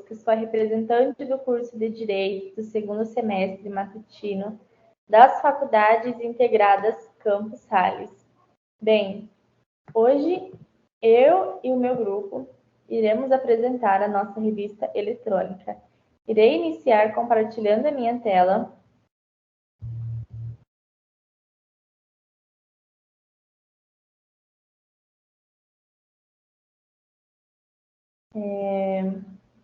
que sou a representante do curso de Direito do segundo semestre matutino das Faculdades Integradas Campus Sales. Bem, hoje eu e o meu grupo iremos apresentar a nossa revista eletrônica. Irei iniciar compartilhando a minha tela.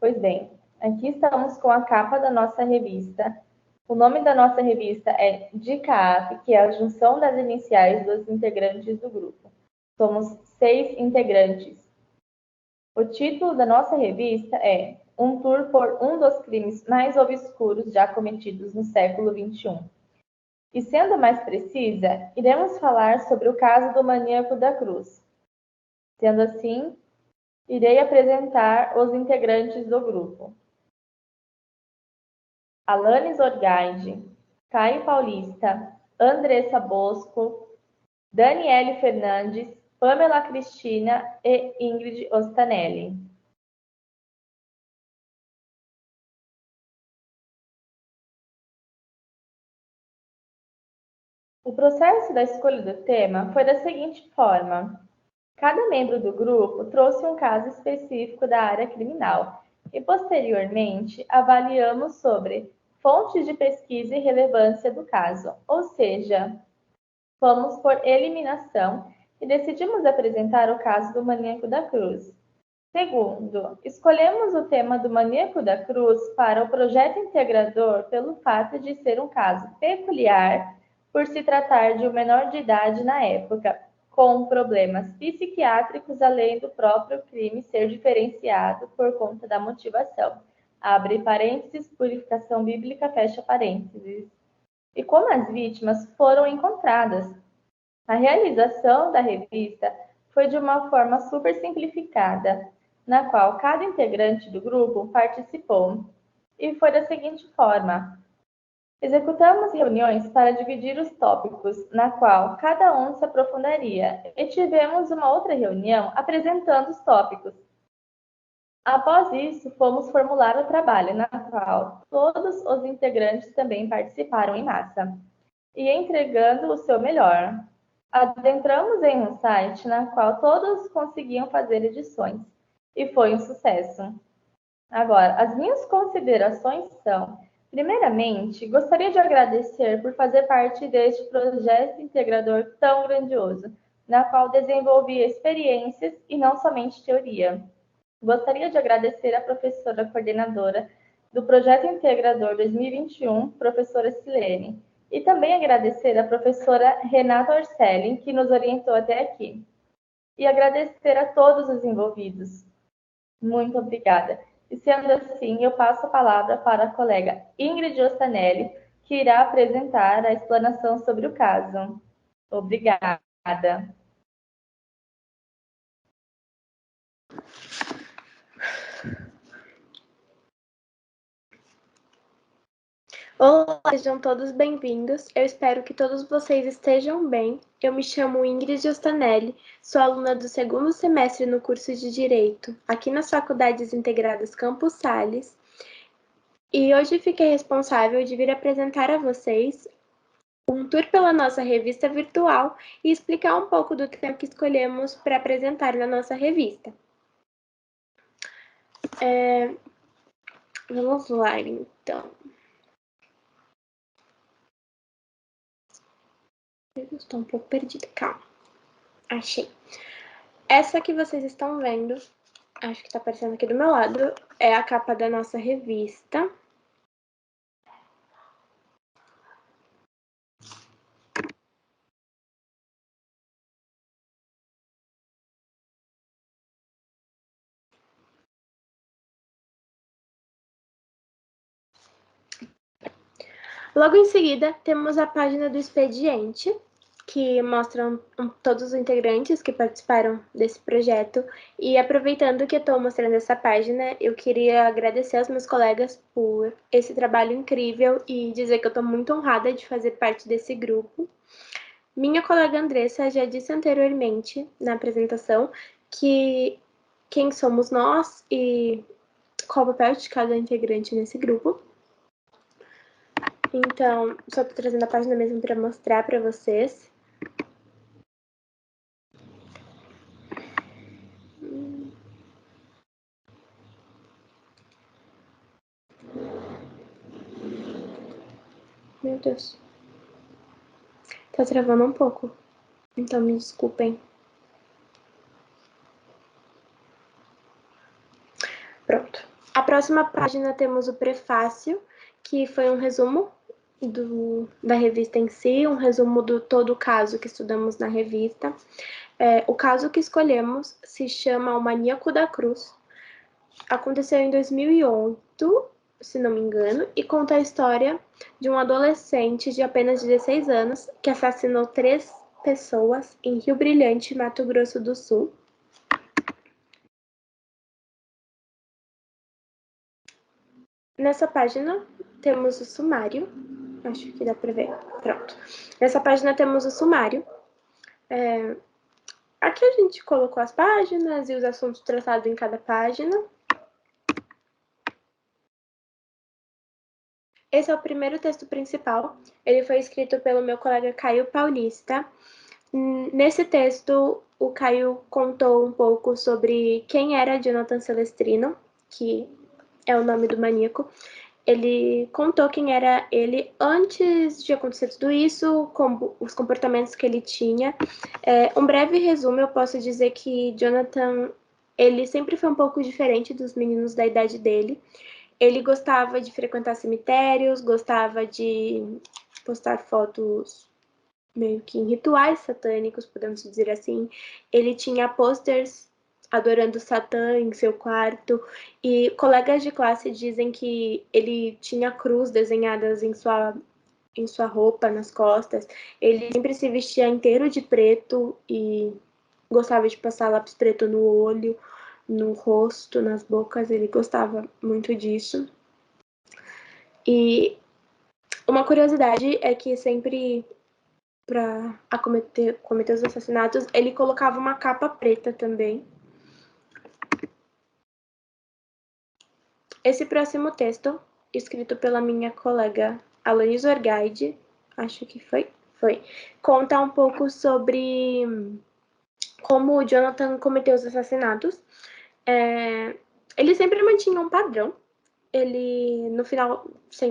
Pois bem, aqui estamos com a capa da nossa revista. O nome da nossa revista é DICAAP, que é a junção das iniciais dos integrantes do grupo. Somos 6 integrantes. O título da nossa revista é Um Tour por um dos crimes mais obscuros já cometidos no século XXI. E sendo mais precisa, iremos falar sobre o caso do maníaco da cruz. Sendo assim, irei apresentar os integrantes do grupo. Alanis Orgaide, Caio Paulista, Andressa Bosco, Daniele Fernandes, Pamela Cristina e Ingrid Ostanelli. O processo da escolha do tema foi da seguinte forma: cada membro do grupo trouxe um caso específico da área criminal e, posteriormente, avaliamos sobre fontes de pesquisa e relevância do caso, ou seja, fomos por eliminação e decidimos apresentar o caso do maníaco da cruz. Segundo, escolhemos o tema do maníaco da cruz para o projeto integrador pelo fato de ser um caso peculiar por se tratar de um menor de idade na época, com problemas psiquiátricos além do próprio crime ser diferenciado por conta da motivação. Abre parênteses, purificação bíblica, fecha parênteses. E como as vítimas foram encontradas. A realização da revista foi de uma forma super simplificada, na qual cada integrante do grupo participou, e foi da seguinte forma: executamos reuniões para dividir os tópicos, na qual cada um se aprofundaria, e tivemos uma outra reunião apresentando os tópicos. Após isso, fomos formular o trabalho, na qual todos os integrantes também participaram em massa, e entregando o seu melhor. Adentramos em um site na qual todos conseguiam fazer edições, e foi um sucesso. Agora, as minhas considerações são: primeiramente, gostaria de agradecer por fazer parte deste projeto integrador tão grandioso, na qual desenvolvi experiências e não somente teoria. Gostaria de agradecer à professora coordenadora do Projeto Integrador 2021, professora Silene, e também agradecer à professora Renata Orselli, que nos orientou até aqui. E agradecer a todos os envolvidos. Muito obrigada. E sendo assim, eu passo a palavra para a colega Ingrid Ostanelli, que irá apresentar a explanação sobre o caso. Obrigada. Olá, sejam todos bem-vindos. Eu espero que todos vocês estejam bem. Eu me chamo Ingrid Ostanelli, sou aluna do segundo semestre no curso de Direito, aqui nas Faculdades Integradas Campus Sales. E hoje fiquei responsável de vir apresentar a vocês um tour pela nossa revista virtual e explicar um pouco do tema que escolhemos para apresentar na nossa revista. Vamos lá, então. Eu estou um pouco perdida, calma. Achei. Essa que vocês estão vendo, acho que está aparecendo aqui do meu lado, é a capa da nossa revista. Logo em seguida, temos a página do expediente, que mostram todos os integrantes que participaram desse projeto. E aproveitando que eu estou mostrando essa página, eu queria agradecer aos meus colegas por esse trabalho incrível e dizer que eu estou muito honrada de fazer parte desse grupo. Minha colega Andressa já disse anteriormente, na apresentação, que quem somos nós e qual o papel de cada integrante nesse grupo. Então, só tô trazendo a página mesmo para mostrar para vocês. Meu Deus. Tá travando um pouco. Então, me desculpem. Pronto. A próxima página temos o prefácio, que foi um resumo da revista em si, um resumo do todo o caso que estudamos na revista. O caso que escolhemos se chama O Maníaco da Cruz. Aconteceu em 2008, se não me engano, e conta a história de um adolescente de apenas 16 anos que assassinou 3 pessoas em Rio Brilhante, Mato Grosso do Sul. Nessa página temos o sumário. Acho que dá para ver. Pronto. Nessa página temos o sumário. Aqui a gente colocou as páginas e os assuntos tratados em cada página. Esse é o primeiro texto principal. Ele foi escrito pelo meu colega Caio Paulista. Nesse texto, o Caio contou um pouco sobre quem era Jonathan Celestrino, que é o nome do maníaco. Ele contou quem era ele antes de acontecer tudo isso, como os comportamentos que ele tinha. Um breve resumo, eu posso dizer que Jonathan, ele sempre foi um pouco diferente dos meninos da idade dele. Ele gostava de frequentar cemitérios, gostava de postar fotos meio que em rituais satânicos, podemos dizer assim. Ele tinha posters adorando Satã em seu quarto, e colegas de classe dizem que ele tinha cruz desenhadas em sua roupa, nas costas. Ele sempre se vestia inteiro de preto e gostava de passar lápis preto no olho, no rosto, nas bocas. Ele gostava muito disso. E uma curiosidade é que sempre, para cometer os assassinatos, ele colocava uma capa preta também. Esse próximo texto, escrito pela minha colega Alanis Orgaide, acho que foi, conta um pouco sobre como o Jonathan cometeu os assassinatos. Ele sempre mantinha um padrão. Ele, no final,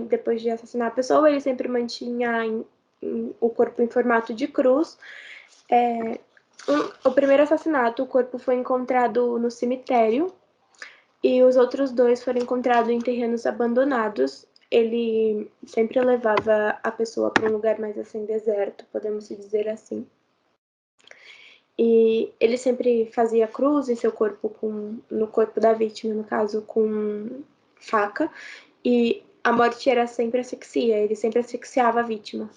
depois de assassinar a pessoa, ele sempre mantinha o corpo em formato de cruz. O primeiro assassinato, o corpo foi encontrado no cemitério, e os outros 2 foram encontrados em terrenos abandonados. Ele sempre levava a pessoa para um lugar mais assim, deserto, podemos dizer assim. E ele sempre fazia cruz em seu corpo, no corpo da vítima, no caso, com faca. E a morte era sempre asfixia, ele sempre asfixiava a vítima.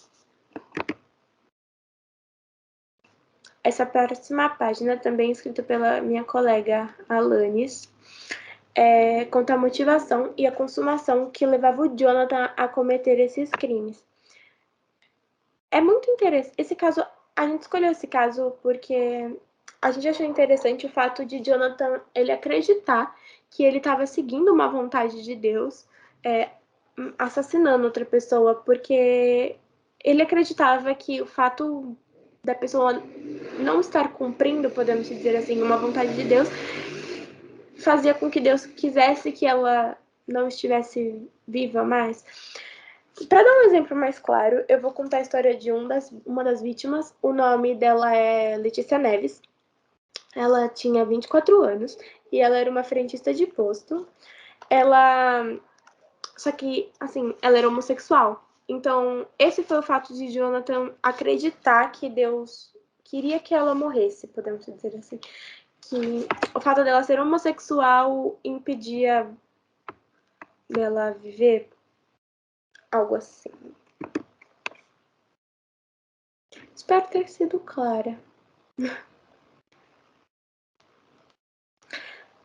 Essa próxima página, também escrita pela minha colega Alanis, conta a motivação e a consumação que levava o Jonathan a cometer esses crimes. É muito interessante. Esse caso, a gente escolheu esse caso porque a gente achou interessante o fato de Jonathan ele acreditar que ele estava seguindo uma vontade de Deus, assassinando outra pessoa, porque ele acreditava que o fato da pessoa não estar cumprindo, podemos dizer assim, uma vontade de Deus, fazia com que Deus quisesse que ela não estivesse viva mais. Para dar um exemplo mais claro, eu vou contar a história de uma das vítimas. O nome dela é Letícia Neves. Ela tinha 24 anos e ela era uma frentista de posto. Só que, assim, ela era homossexual. Então, esse foi o fato de Jonathan acreditar que Deus queria que ela morresse, podemos dizer assim. Que o fato dela ser homossexual impedia dela viver, algo assim. Espero ter sido clara.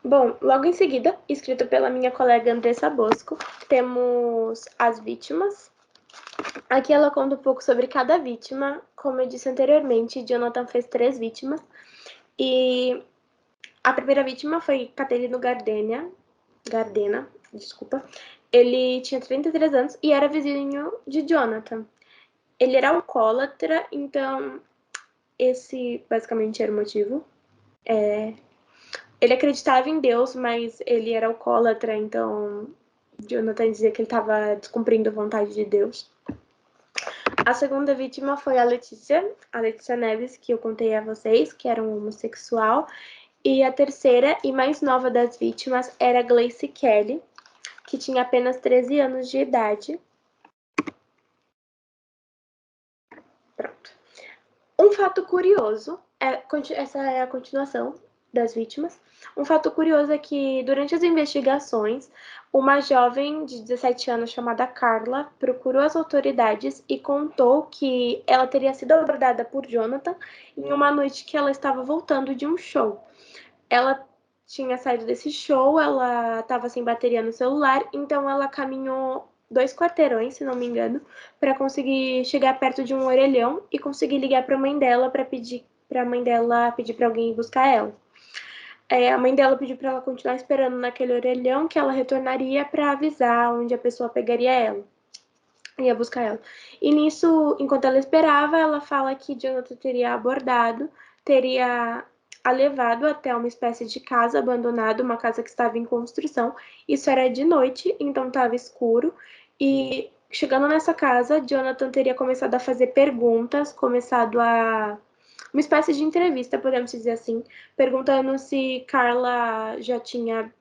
Bom, logo em seguida, escrito pela minha colega Andressa Bosco, temos as vítimas. Aqui ela conta um pouco sobre cada vítima. Como eu disse anteriormente, Jonathan fez 3 vítimas. E a primeira vítima foi Caterino Gardenia. Gardena, desculpa. Ele tinha 33 anos e era vizinho de Jonathan. Ele era alcoólatra, então esse basicamente era o motivo. Ele acreditava em Deus, mas ele era alcoólatra, então Jonathan dizia que ele estava descumprindo a vontade de Deus. A segunda vítima foi a Letícia Neves, que eu contei a vocês, que era um homossexual. E a terceira e mais nova das vítimas era Gleice Kelly, que tinha apenas 13 anos de idade. Pronto. Um fato curioso, essa é a continuação das vítimas. Um fato curioso é que, durante as investigações, uma jovem de 17 anos chamada Carla procurou as autoridades e contou que ela teria sido abordada por Jonathan em uma noite que ela estava voltando de um show. Ela tinha saído desse show, ela estava sem bateria no celular, então ela caminhou 2 quarteirões, se não me engano, para conseguir chegar perto de um orelhão e conseguir ligar para a mãe dela para pedir para alguém ir buscar ela. A mãe dela pediu para ela continuar esperando naquele orelhão, que ela retornaria para avisar onde a pessoa pegaria ela, ia buscar ela. E nisso, enquanto ela esperava, ela fala que Jonathan teria abordado, teria a levado até uma espécie de casa abandonada, uma casa que estava em construção. Isso era de noite, então estava escuro. E chegando nessa casa, Jonathan teria começado a fazer perguntas, começado a uma espécie de entrevista, podemos dizer assim, perguntando se Carla já tinha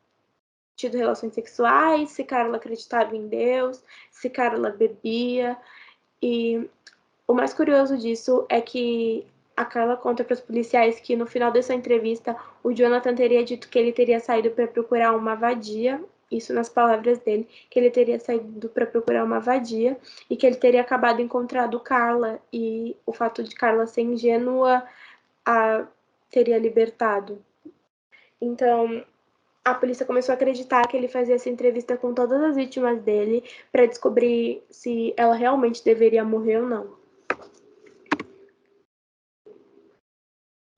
tido relações sexuais, se Carla acreditava em Deus, se Carla bebia. E o mais curioso disso é que a Carla conta para os policiais que no final dessa entrevista o Jonathan teria dito que ele teria saído para procurar uma vadia, isso nas palavras dele, que ele teria saído para procurar uma vadia e que ele teria acabado encontrando Carla, e o fato de Carla ser ingênua a teria libertado. Então, a polícia começou a acreditar que ele fazia essa entrevista com todas as vítimas dele para descobrir se ela realmente deveria morrer ou não.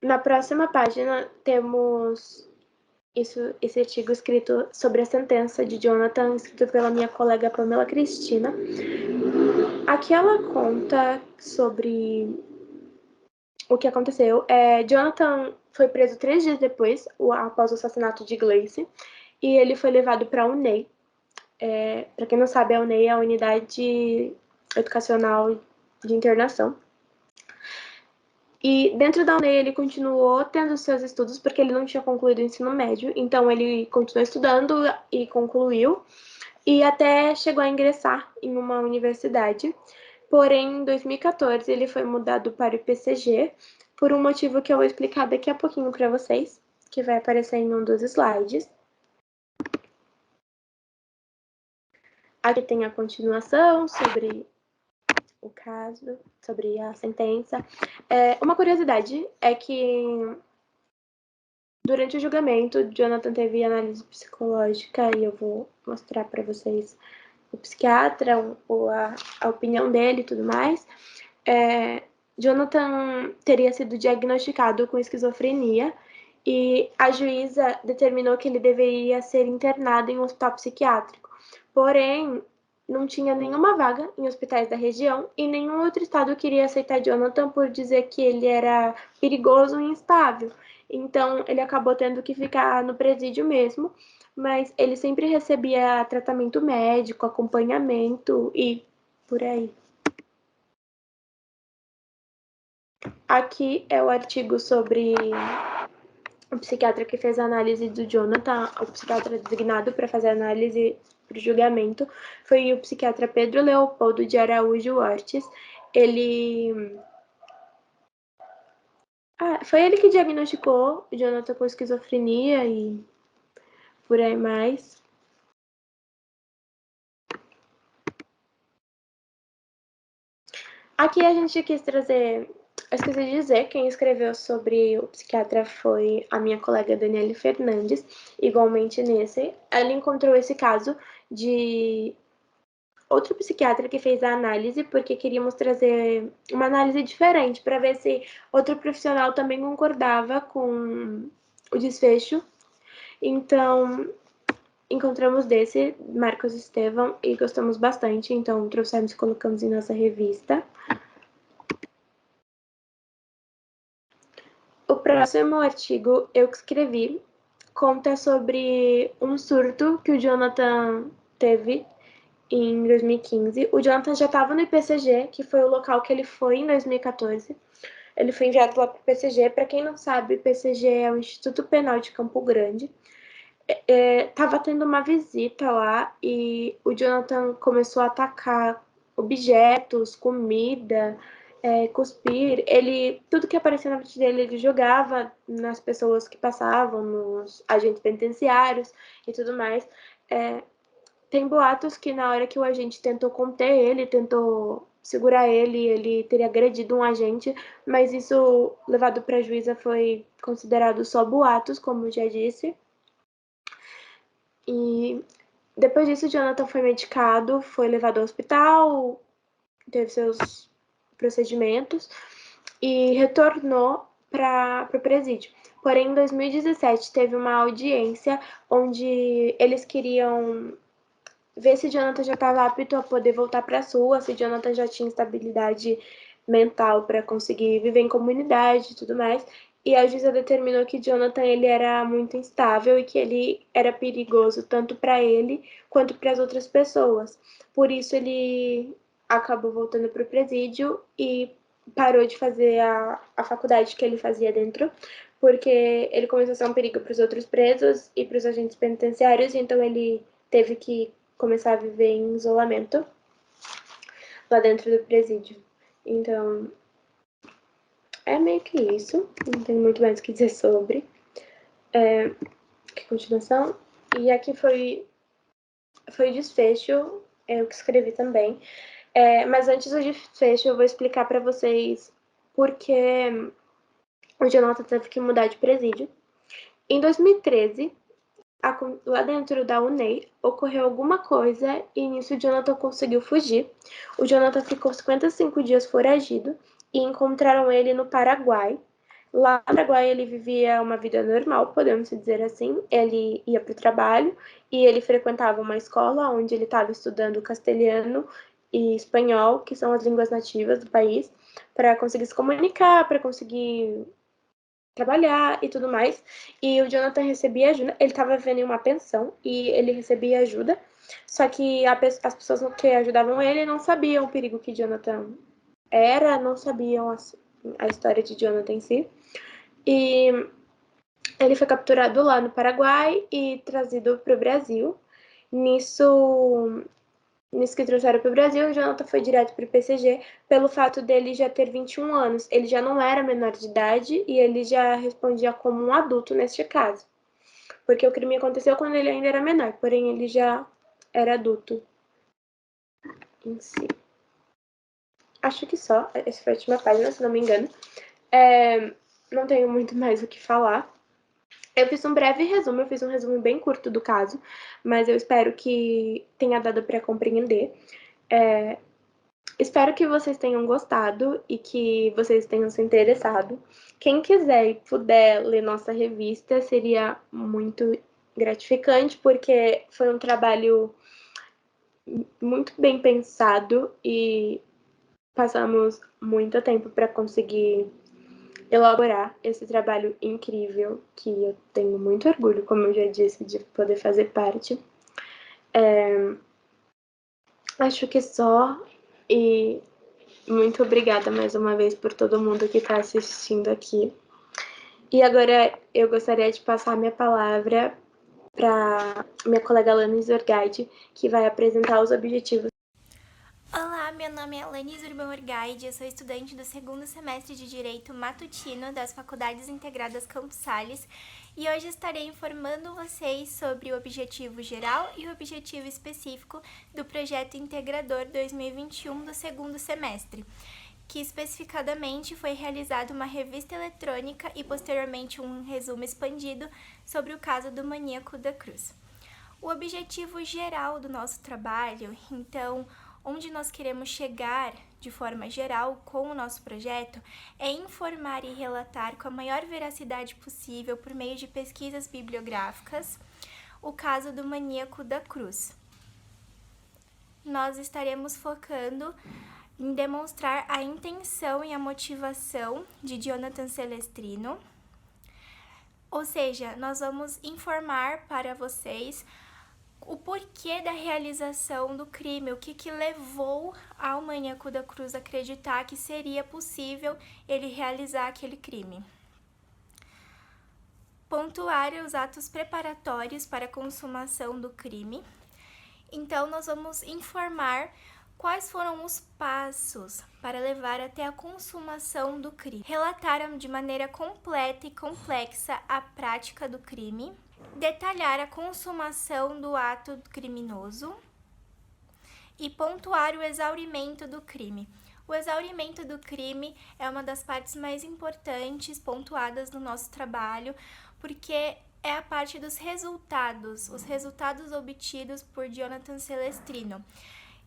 Na próxima página temos esse artigo escrito sobre a sentença de Jonathan, escrito pela minha colega Pamela Cristina. Aqui ela conta sobre o que aconteceu. Jonathan foi preso 3 dias depois, após o assassinato de Gleice, e ele foi levado para a UNEI. Para quem não sabe, a UNEI é a Unidade Educacional de Internação. E dentro da UNEI ele continuou tendo seus estudos, porque ele não tinha concluído o ensino médio, então ele continuou estudando e concluiu, e até chegou a ingressar em uma universidade. Porém, em 2014, ele foi mudado para o IPCG, por um motivo que eu vou explicar daqui a pouquinho para vocês, que vai aparecer em um dos slides. Aqui tem a continuação sobre o caso, sobre a sentença. Uma curiosidade é que durante o julgamento, Jonathan teve análise psicológica, e eu vou mostrar para vocês o psiquiatra, a opinião dele e tudo mais. Jonathan teria sido diagnosticado com esquizofrenia e a juíza determinou que ele deveria ser internado em um hospital psiquiátrico. Porém, não tinha nenhuma vaga em hospitais da região e nenhum outro estado queria aceitar Jonathan por dizer que ele era perigoso e instável. Então, ele acabou tendo que ficar no presídio mesmo, mas ele sempre recebia tratamento médico, acompanhamento e por aí. Aqui é o artigo sobre o psiquiatra que fez a análise do Jonathan, o psiquiatra designado para fazer a análise para o julgamento foi o psiquiatra Pedro Leopoldo de Araújo Ortiz. Foi ele que diagnosticou o Jonathan com esquizofrenia e por aí mais. Aqui a gente quis trazer... Eu esqueci de dizer, quem escreveu sobre o psiquiatra foi a minha colega Daniele Fernandes. Igualmente nesse, ela encontrou esse caso de outro psiquiatra que fez a análise, porque queríamos trazer uma análise diferente, para ver se outro profissional também concordava com o desfecho. Então, encontramos desse, Marcos Estevão, e gostamos bastante, então trouxemos e colocamos em nossa revista. O próximo artigo eu que escrevi conta sobre um surto que o Jonathan teve em 2015. O Jonathan já estava no IPCG, que foi o local que ele foi em 2014. Ele foi enviado lá para o IPCG. Para quem não sabe, o IPCG é o Instituto Penal de Campo Grande. Tava tendo uma visita lá e o Jonathan começou a atacar objetos, comida, cuspir. Tudo que aparecia na frente dele, ele jogava nas pessoas que passavam, nos agentes penitenciários e tudo mais. Tem boatos que na hora que o agente tentou conter ele, tentou segurar ele teria agredido um agente, mas isso, levado para a juíza, foi considerado só boatos, como já disse. E depois disso, Jonathan foi medicado, foi levado ao hospital, teve seus procedimentos e retornou para o presídio. Porém, em 2017, teve uma audiência onde eles queriam ver se Jonathan já estava apto a poder voltar para a rua, se Jonathan já tinha estabilidade mental para conseguir viver em comunidade e tudo mais. E a juíza determinou que Jonathan ele era muito instável e que ele era perigoso tanto para ele quanto para as outras pessoas. Por isso ele acabou voltando para o presídio e parou de fazer a faculdade que ele fazia dentro, porque ele começou a ser um perigo para os outros presos e para os agentes penitenciários, então ele teve que começar a viver em isolamento lá dentro do presídio. Então, é meio que isso. Não tenho muito mais o que dizer sobre. Que continuação. E aqui foi o desfecho. Eu que escrevi também. Mas antes do desfecho, eu vou explicar para vocês por que o Jonathan teve que mudar de presídio. Em 2013, lá dentro da UNEI, ocorreu alguma coisa e nisso o Jonathan conseguiu fugir. O Jonathan ficou 55 dias foragido e encontraram ele no Paraguai. Lá no Paraguai ele vivia uma vida normal, podemos dizer assim. Ele ia para o trabalho e ele frequentava uma escola onde ele estava estudando castelhano e espanhol, que são as línguas nativas do país, para conseguir se comunicar, para conseguir trabalhar e tudo mais. E o Jonathan recebia ajuda, ele estava vivendo em uma pensão e ele recebia ajuda, só que as pessoas que ajudavam ele não sabiam o perigo que Jonathan era, não sabiam a história de Jonathan em si. E ele foi capturado lá no Paraguai e trazido para o Brasil. Nisso que trouxeram para o Brasil, o Jonathan foi direto para o PCG pelo fato dele já ter 21 anos. Ele já não era menor de idade e ele já respondia como um adulto neste caso. Porque o crime aconteceu quando ele ainda era menor, porém ele já era adulto em si. Acho que só. Essa foi a última página, se não me engano. Não tenho muito mais o que falar. Eu fiz um breve resumo, eu fiz um resumo bem curto do caso, mas eu espero que tenha dado para compreender. Espero que vocês tenham gostado e que vocês tenham se interessado. Quem quiser e puder ler nossa revista, seria muito gratificante, porque foi um trabalho muito bem pensado e passamos muito tempo para conseguir elaborar esse trabalho incrível, que eu tenho muito orgulho, como eu já disse, de poder fazer parte. Acho que só, e muito obrigada mais uma vez por todo mundo que está assistindo aqui. E agora eu gostaria de passar minha palavra para minha colega Alanis Orgaide, que vai apresentar os objetivos. Olá, meu nome é Alanis Urbão Orgaide, eu sou estudante do segundo semestre de Direito Matutino das Faculdades Integradas Campos Sales e hoje estarei informando vocês sobre o objetivo geral e o objetivo específico do projeto Integrador 2021 do segundo semestre, que especificadamente foi realizada uma revista eletrônica e posteriormente um resumo expandido sobre o caso do maníaco da Cruz. O objetivo geral do nosso trabalho, então, onde nós queremos chegar de forma geral com o nosso projeto, é informar e relatar com a maior veracidade possível por meio de pesquisas bibliográficas o caso do maníaco da cruz. Nós estaremos focando em demonstrar a intenção e a motivação de Jonathan Celestrino, ou seja, nós vamos informar para vocês o porquê da realização do crime, o que levou ao maníaco da cruz a acreditar que seria possível ele realizar aquele crime. Pontuar os atos preparatórios para a consumação do crime. Então, nós vamos informar quais foram os passos para levar até a consumação do crime. Relatar de maneira completa e complexa a prática do crime. Detalhar a consumação do ato criminoso e pontuar o exaurimento do crime. O exaurimento do crime é uma das partes mais importantes pontuadas no nosso trabalho, porque é a parte dos resultados, os resultados obtidos por Jonathan Celestrino,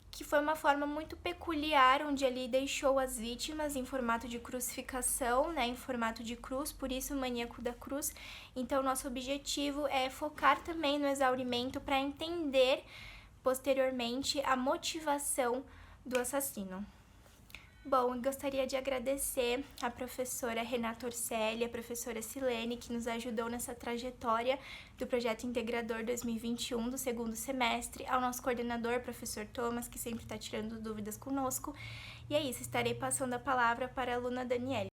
que foi uma forma muito peculiar, onde ele deixou as vítimas em formato de crucificação, né, em formato de cruz, por isso o maníaco da cruz. Então, nosso objetivo é focar também no exaurimento para entender posteriormente a motivação do assassino. Bom, eu gostaria de agradecer a professora Renata Orselli, a professora Silene, que nos ajudou nessa trajetória do Projeto Integrador 2021 do segundo semestre, ao nosso coordenador, professor Thomas, que sempre está tirando dúvidas conosco. E é isso, estarei passando a palavra para a aluna Daniele.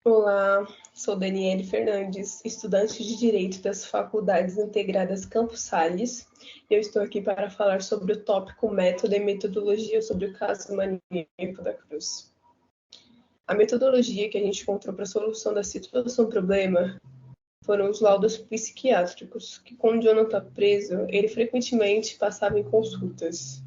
Olá, sou Daniele Fernandes, estudante de Direito das Faculdades Integradas Campos Sales. Eu estou aqui para falar sobre o tópico método e metodologia sobre o caso maníaco da cruz. A metodologia que a gente encontrou para a solução da situação-problema foram os laudos psiquiátricos, que com Jonathan preso, ele frequentemente passava em consultas.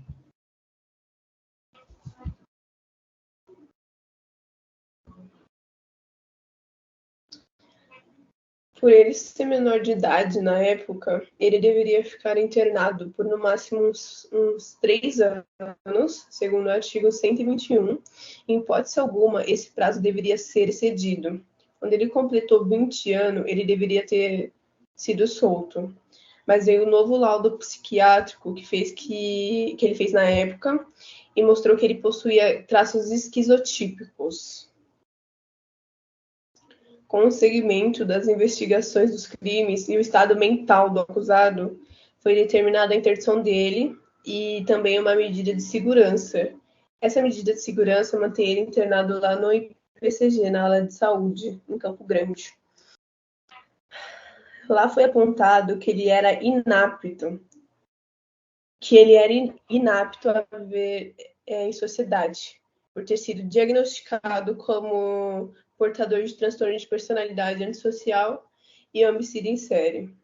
Por ele ser menor de idade na época, ele deveria ficar internado por no máximo uns 3 anos, segundo o artigo 121. Em hipótese alguma, esse prazo deveria ser excedido. Quando ele completou 20 anos, ele deveria ter sido solto. Mas veio o novo laudo psiquiátrico que ele fez na época e mostrou que ele possuía traços esquizotípicos. Com o segmento das investigações dos crimes e o estado mental do acusado, foi determinada a interdição dele e também uma medida de segurança. Essa medida de segurança mantém ele internado lá no IPCG, na ala de saúde, em Campo Grande. Lá foi apontado que ele era inapto a viver em sociedade, por ter sido diagnosticado como portador de transtorno de personalidade antissocial e homicídio em série.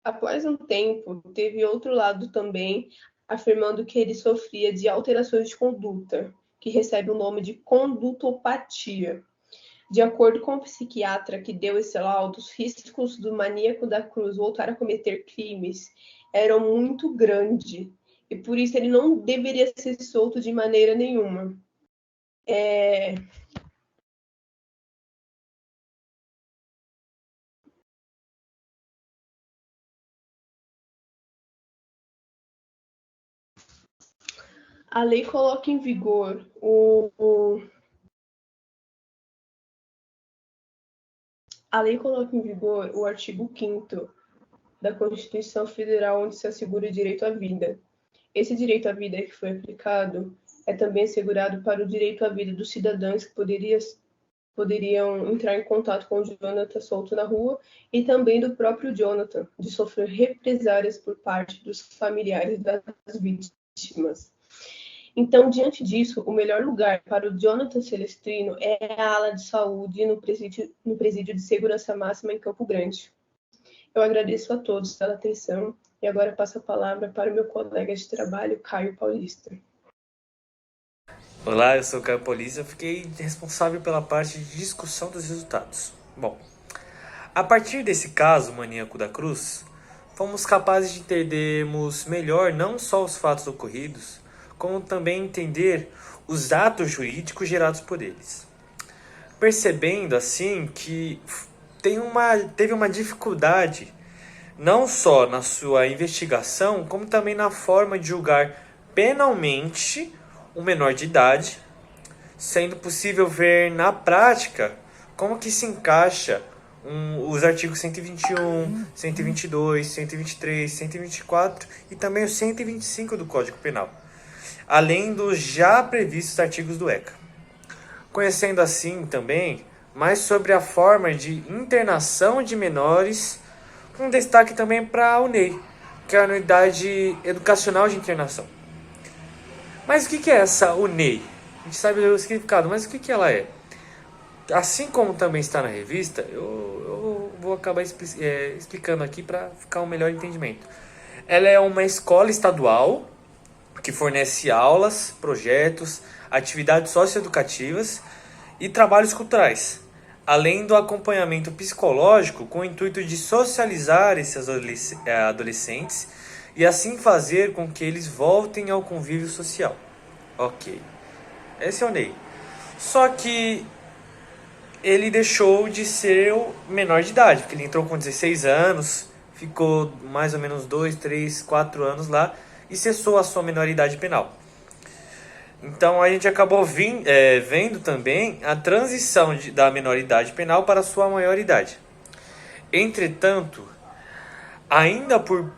Após um tempo, teve outro lado também, afirmando que ele sofria de alterações de conduta, que recebe o nome de condutopatia. De acordo com o psiquiatra que deu esse laudo, os riscos do maníaco da cruz voltar a cometer crimes eram muito grandes, e por isso ele não deveria ser solto de maneira nenhuma. A lei coloca em vigor o artigo 5º da Constituição Federal, onde se assegura o direito à vida. Esse direito à vida que foi aplicado é também assegurado para o direito à vida dos cidadãos que poderiam entrar em contato com o Jonathan solto na rua e também do próprio Jonathan, de sofrer represálias por parte dos familiares das vítimas. Então, diante disso, o melhor lugar para o Jonathan Celestrino é a ala de saúde no presídio de segurança máxima em Campo Grande. Eu agradeço a todos pela atenção e agora passo a palavra para o meu colega de trabalho, Caio Paulista. Olá, eu sou o Caio Paulista, eu fiquei responsável pela parte de discussão dos resultados. Bom, a partir desse caso, maníaco da cruz, fomos capazes de entendermos melhor não só os fatos ocorridos, como também entender os atos jurídicos gerados por eles. Percebendo, assim, que teve uma dificuldade não só na sua investigação, como também na forma de julgar penalmente um menor de idade, sendo possível ver na prática como que se encaixa os artigos 121, 122, 123, 124 e também o 125 do Código Penal, além dos já previstos artigos do ECA. Conhecendo assim também mais sobre a forma de internação de menores, com destaque também para a UNEI, que é a Unidade Educacional de Internação. Mas o que é essa UNEI? A gente sabe o significado, mas o que ela é? Assim como também está na revista, eu vou acabar explicando aqui para ficar um melhor entendimento. Ela é uma escola estadual que fornece aulas, projetos, atividades socioeducativas e trabalhos culturais, além do acompanhamento psicológico com o intuito de socializar esses adolescentes e assim fazer com que eles voltem ao convívio social. Ok, esse é o Ney. Só que ele deixou de ser o menor de idade, porque ele entrou com 16 anos, ficou mais ou menos 2, 3, 4 anos lá e cessou a sua menoridade penal. Então a gente acabou vendo também a transição da menoridade penal para a sua maioridade. Entretanto, ainda por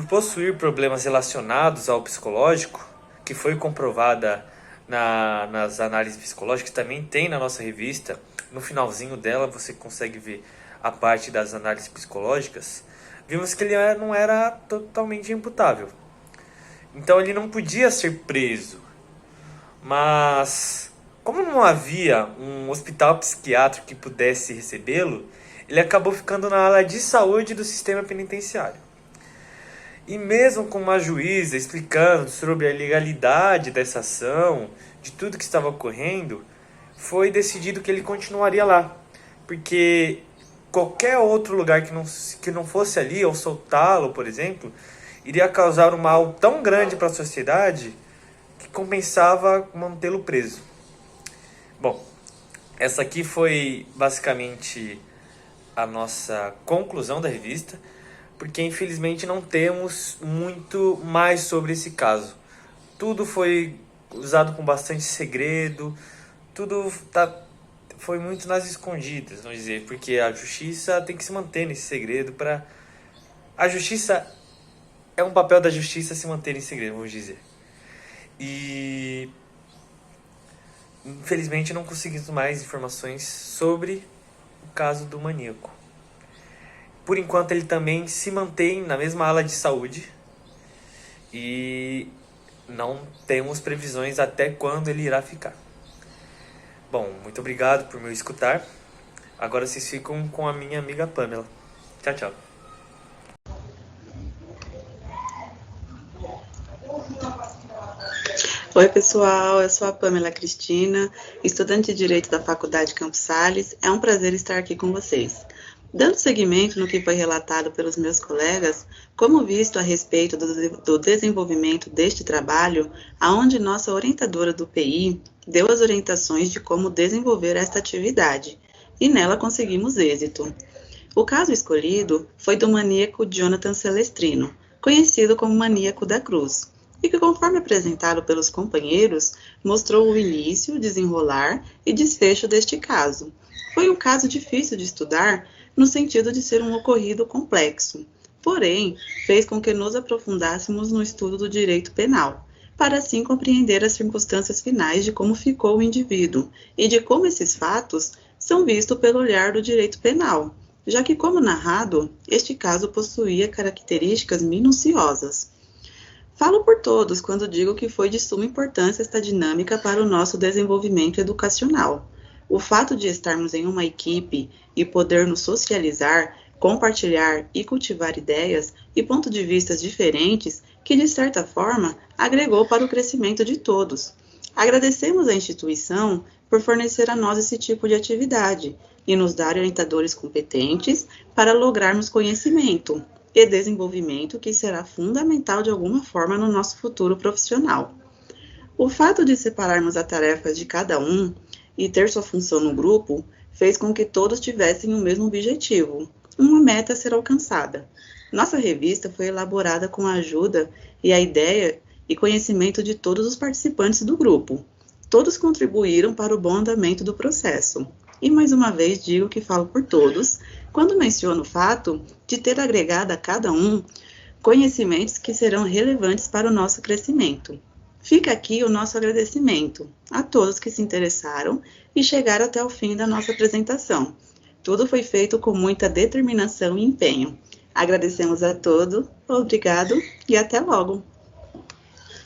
possuir problemas relacionados ao psicológico, que foi comprovada nas análises psicológicas, também tem na nossa revista, no finalzinho dela você consegue ver a parte das análises psicológicas, vimos que ele não era totalmente imputável. Então ele não podia ser preso. Mas, como não havia um hospital psiquiátrico que pudesse recebê-lo, ele acabou ficando na ala de saúde do sistema penitenciário. E mesmo com uma juíza explicando sobre a legalidade dessa ação, de tudo que estava ocorrendo, foi decidido que ele continuaria lá. Porque qualquer outro lugar que não fosse ali, ou soltá-lo, por exemplo, iria causar um mal tão grande para a sociedade que compensava mantê-lo preso. Bom, essa aqui foi basicamente a nossa conclusão da revista, porque infelizmente não temos muito mais sobre esse caso. Tudo foi usado com bastante segredo, tudo foi muito nas escondidas, vamos dizer, porque a justiça tem que se manter nesse segredo para... A justiça é um papel da justiça se manter em segredo, vamos dizer. E infelizmente não conseguimos mais informações sobre o caso do maníaco. Por enquanto ele também se mantém na mesma ala de saúde e não temos previsões até quando ele irá ficar. Bom, muito obrigado por me escutar. Agora vocês ficam com a minha amiga Pamela. Tchau, tchau. Oi pessoal, eu sou a Pamela Cristina, estudante de Direito da Faculdade Campos Sales. É um prazer estar aqui com vocês. Dando seguimento no que foi relatado pelos meus colegas, como visto a respeito do desenvolvimento deste trabalho, aonde nossa orientadora do PI deu as orientações de como desenvolver esta atividade, e nela conseguimos êxito. O caso escolhido foi do maníaco Jonathan Celestrino, conhecido como Maníaco da Cruz, e que, conforme apresentado pelos companheiros, mostrou o início, desenrolar e desfecho deste caso. Foi um caso difícil de estudar, no sentido de ser um ocorrido complexo, porém, fez com que nos aprofundássemos no estudo do direito penal, para assim compreender as circunstâncias finais de como ficou o indivíduo e de como esses fatos são vistos pelo olhar do direito penal, já que, como narrado, este caso possuía características minuciosas. Falo por todos quando digo que foi de suma importância esta dinâmica para o nosso desenvolvimento educacional. O fato de estarmos em uma equipe e poder nos socializar, compartilhar e cultivar ideias e pontos de vista diferentes que, de certa forma, agregou para o crescimento de todos. Agradecemos à instituição por fornecer a nós esse tipo de atividade e nos dar orientadores competentes para lograrmos conhecimento e desenvolvimento que será fundamental de alguma forma no nosso futuro profissional. O fato de separarmos as tarefas de cada um e ter sua função no grupo fez com que todos tivessem o mesmo objetivo, uma meta a ser alcançada. Nossa revista foi elaborada com a ajuda e a ideia e conhecimento de todos os participantes do grupo. Todos contribuíram para o bom andamento do processo. E mais uma vez digo que falo por todos, quando menciono o fato de ter agregado a cada um conhecimentos que serão relevantes para o nosso crescimento. Fica aqui o nosso agradecimento a todos que se interessaram e chegaram até o fim da nossa apresentação. Tudo foi feito com muita determinação e empenho. Agradecemos a todos, obrigado e até logo!